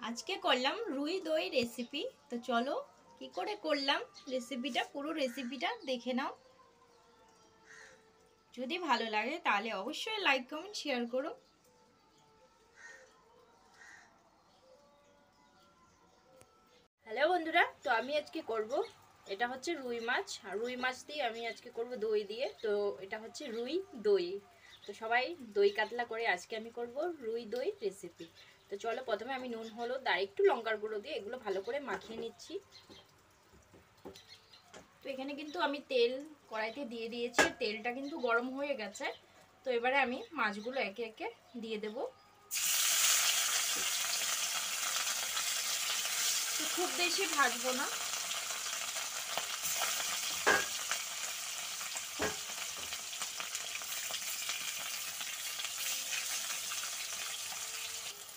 আজকে করলাম রুই দই রেসিপি। তো চলো কি করে করলাম রেসিপিটা, পুরো রেসিপিটা দেখে নাও। যদি ভালো লাগে তাহলে অবশ্যই লাইক কমেন্ট শেয়ার করো। হ্যালো বন্ধুরা, তো আমি আজকে করব, এটা হচ্ছে রুই মাছ, আর রুই মাছ দিয়ে আমি আজকে করব দই দিয়ে। তো এটা হচ্ছে রুই দই। তো সবাই দই কাতলা করে, আজকে আমি করব রুই দই রেসিপি। তো চলো প্রথমে আমি নুন হলুদ আর একটু লঙ্কার গুঁড়ো দিয়ে এগুলো ভালো করে মাখিয়ে নিচ্ছি। তো এখানে কিন্তু আমি তেল কড়াইতে দিয়ে দিয়েছি, তেলটা কিন্তু গরম হয়ে গেছে। তো এবারে আমি মাছগুলো একে একে দিয়ে দেব। তো খুব বেশি ভাজবো না।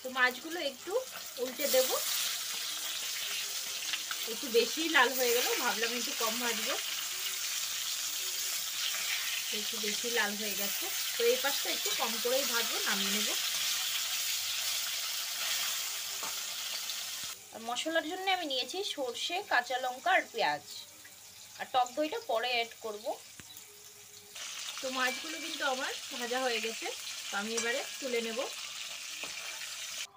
তো মাছগুলো একটু উল্টে দেব। একটু বেশি লাল হয়ে গেল, ভাবলাম একটু কম ভাজবো, একটু বেশি লাল হয়ে গেছে। তো এই পাশটা একটু কম করেই ভাজবো, নামিয়ে নেব। আর মশলার জন্য আমি নিয়েছি সর্ষে, কাঁচা লঙ্কা আর পেঁয়াজ, আর টক দইটা পরে অ্যাড করব। তো মাছগুলো কিন্তু আমার ভাজা হয়ে গেছে, তো আমি এবারে তুলে নেব।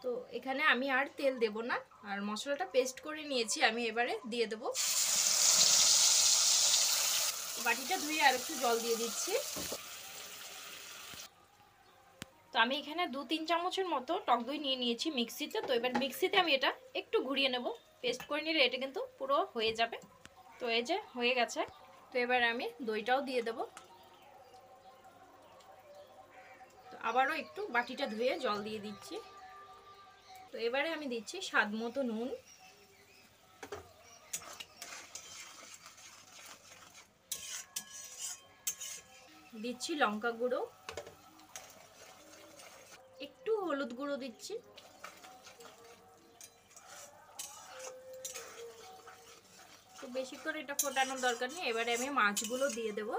তো এখানে আমি আর তেল দেব না, আর মশলাটা পেস্ট করে নিয়েছি, আমি এবারে দিয়ে দেব। বাটিটা ধুয়ে আর একটু জল দিয়ে দিচ্ছি। তো আমি এখানে 2-3 চামচের মতো টক দই নিয়ে নিয়েছি মিক্সিতে। তো এবার মিক্সিতে আমি এটা একটু ঘুরিয়ে নেব, পেস্ট করে নিলে এটা কিন্তু পুরো হয়ে যাবে। তো এই যে হয়ে গেছে। তো এবার আমি দইটাও দিয়ে দেব। তো আবারও একটু বাটিটা ধুয়ে জল দিয়ে দিচ্ছি। তো এবারে আমি দিচ্ছি স্বাদ মতো নুন, দিচ্ছি লঙ্কা গুঁড়ো, একটু হলুদ গুঁড়ো দিচ্ছি, তো বেশি করে এটা ফোটানোর দরকার নেই। এবারে আমি মাছগুলো দিয়ে দেব।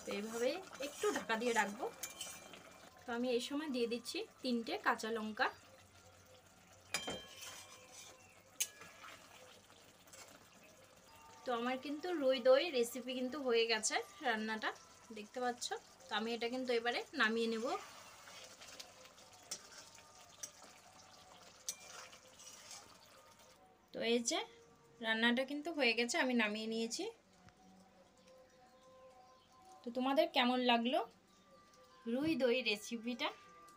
তো এইভাবে একটু ঢাকা দিয়ে রাখবো। তো আমি এই সময় দিয়ে দিচ্ছি 3টে কাঁচা লঙ্কা। তো আমার কিন্তু রুই দই রেসিপি কিন্তু হয়ে গেছে, রান্নাটা দেখতে পাচ্ছ। তো আমি এটা কিন্তু এবারে নামিয়ে নেব। তো এই যে রান্নাটা কিন্তু হয়ে গেছে, আমি নামিয়ে নিয়েছি। তো তোমাদের কেমন লাগলো রুই দই রেসিপিটা?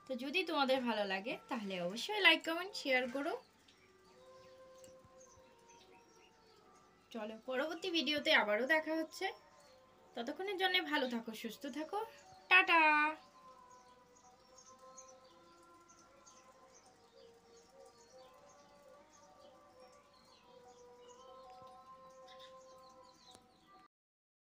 তো যদি তোমাদের ভালো লাগে তাহলে অবশ্যই লাইক কমেন্ট শেয়ার করো। চলো পরবর্তী ভিডিওতে আবারও দেখা হচ্ছে। ততক্ষণের জন্য ভালো থাকো, সুস্থ থাকো, টাটা।